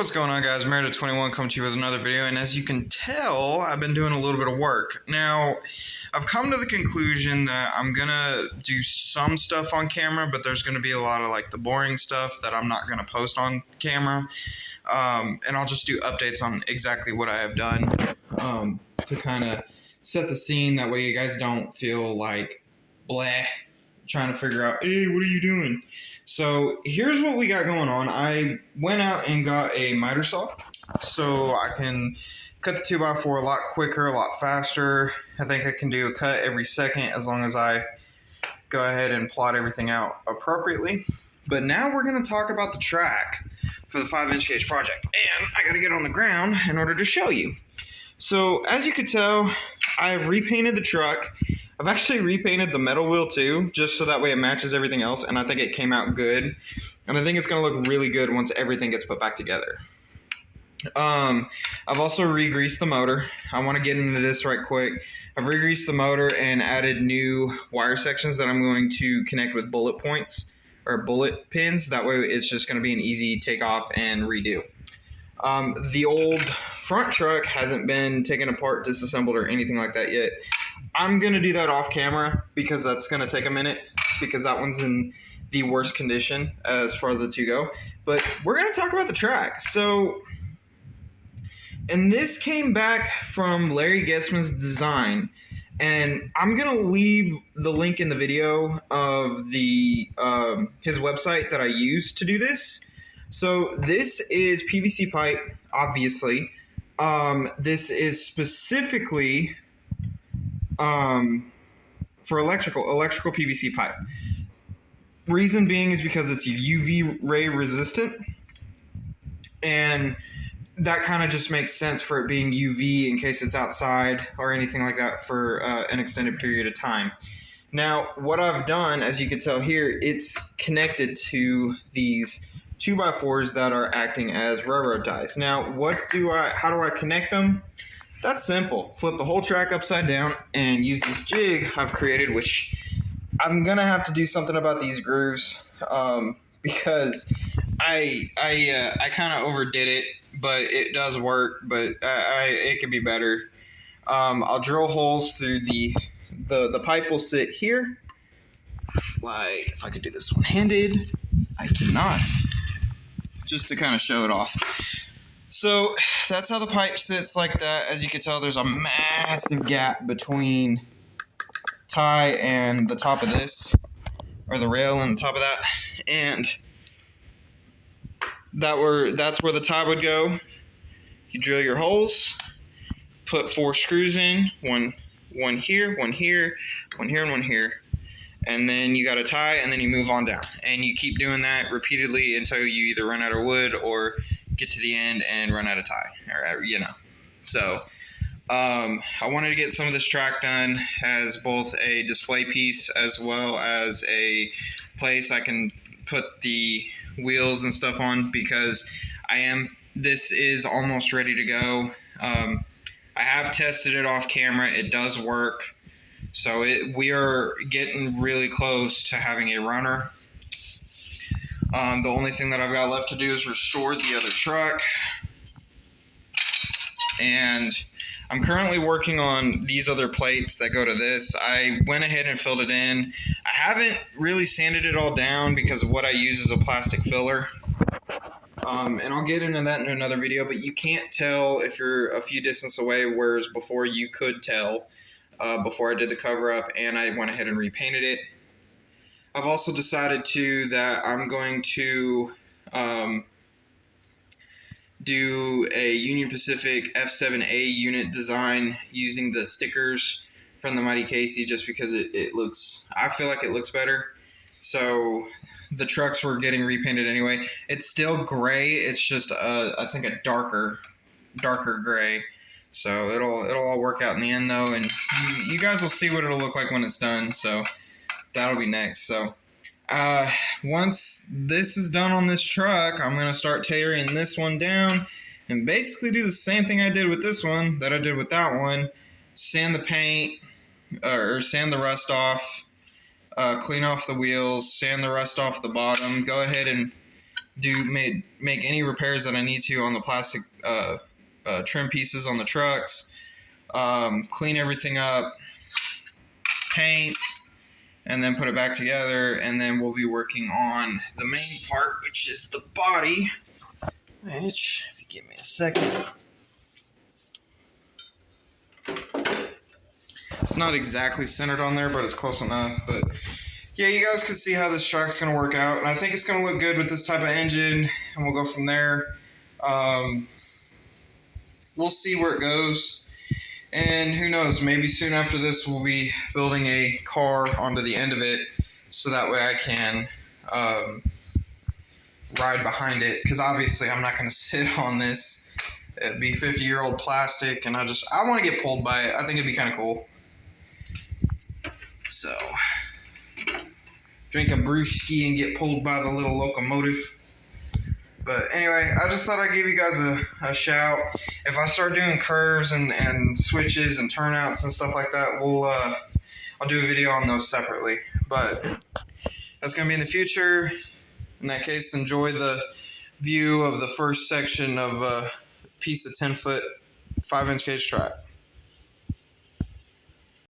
What's going on, guys? Meredith21 coming to you with another video, and as you can tell, I've been doing a little bit of work. Now, I've come to the conclusion that I'm gonna do some stuff on camera, but there's gonna be a lot of like the boring stuff that I'm not gonna post on camera, and I'll just do updates on exactly what I have done to kind of set the scene. That way you guys don't feel like bleh trying to figure out, hey, what are you doing? So here's what we got going on. I went out and got a miter saw so I can cut the 2x4 a lot quicker, a lot faster. I think I can do a cut every second as long as I go ahead and plot everything out appropriately. But now we're going to talk about the track for the 5-inch gauge project. And I got to get on the ground in order to show you. So as you could tell, I have repainted the truck. I've actually repainted the metal wheel too, just so that way it matches everything else, and I think it came out good. And I think it's going to look really good once everything gets put back together. I've also re-greased the motor. I want to get into this right quick. I've re-greased the motor and added new wire sections that I'm going to connect with bullet points or bullet pins. That way it's just going to be an easy take off and redo. The old front truck hasn't been taken apart, disassembled, or anything like that yet. I'm going to do that off camera because that's going to take a minute because that one's in the worst condition as far as the two go. But we're going to talk about the track. So, and this came back from Larry Guessman's design. And I'm going to leave the link in the video of the his website that I used to do this. So this is PVC pipe, obviously. This is specifically for electrical PVC pipe. Reason being is because it's UV ray resistant, and that kind of just makes sense for it being UV in case it's outside or anything like that for an extended period of time. Now, what I've done, as you can tell here, it's connected to these 2x4s that are acting as railroad ties. Now, how do I connect them? That's simple. Flip the whole track upside down and use this jig I've created, which I'm going to have to do something about these grooves because I kind of overdid it, but it does work, but it could be better. I'll drill holes through the pipe will sit here. Like, if I could do this one-handed, I cannot. Just to kind of show it off. So that's how the pipe sits like that. As you can tell, there's a massive gap between tie and the top of this, or the rail and the top of that, and that's where the tie would go. You drill your holes, put 4 screws in, one here, one here, one here, and one here. And then you got to tie, and then you move on down. And you keep doing that repeatedly until you either run out of wood or get to the end and run out of tie, or So I wanted to get some of this track done as both a display piece as well as a place I can put the wheels and stuff on, because this is almost ready to go. I have tested it off camera. It does work. So we are getting really close to having a runner. The only thing that I've got left to do is restore the other truck. And I'm currently working on these other plates that go to this. I went ahead and filled it in. I haven't really sanded it all down because of what I use as a plastic filler. And I'll get into that in another video, but you can't tell if you're a few distance away, whereas before you could tell. Before I did the cover up, and I went ahead and repainted it. I've also decided that I'm going to do a Union Pacific F7A unit design using the stickers from the Mighty Casey, just because I feel like it looks better. So the trucks were getting repainted anyway. It's still gray. It's just I think a darker gray. So it'll all work out in the end, though, and you guys will see what it'll look like when it's done. So that'll be next. So once this is done on this truck, I'm gonna start tearing this one down and basically do the same thing I did with this one that I did with that one. Sand the paint or sand the rust off, clean off the wheels, sand the rust off the bottom. Go ahead and make any repairs that I need to on the plastic trim pieces on the trucks, clean everything up, paint, and then put it back together, and then we'll be working on the main part, which is the body, which, if you give me a second, it's not exactly centered on there, but it's close enough. But yeah, you guys can see how this truck's going to work out, and I think it's going to look good with this type of engine, and we'll go from there. We'll see where it goes. And who knows, maybe soon after this we'll be building a car onto the end of it, so that way I can ride behind it, because obviously I'm not going to sit on this. It'd be 50-year-old plastic, and I want to get pulled by it. I think it'd be kind of cool. So, drink a brewski and get pulled by the little locomotive. But anyway, I just thought I'd give you guys a shout. If I start doing curves and switches and turnouts and stuff like that, I'll do a video on those separately. But that's going to be in the future. In that case, enjoy the view of the first section of a piece of 10-foot 5-inch gauge track.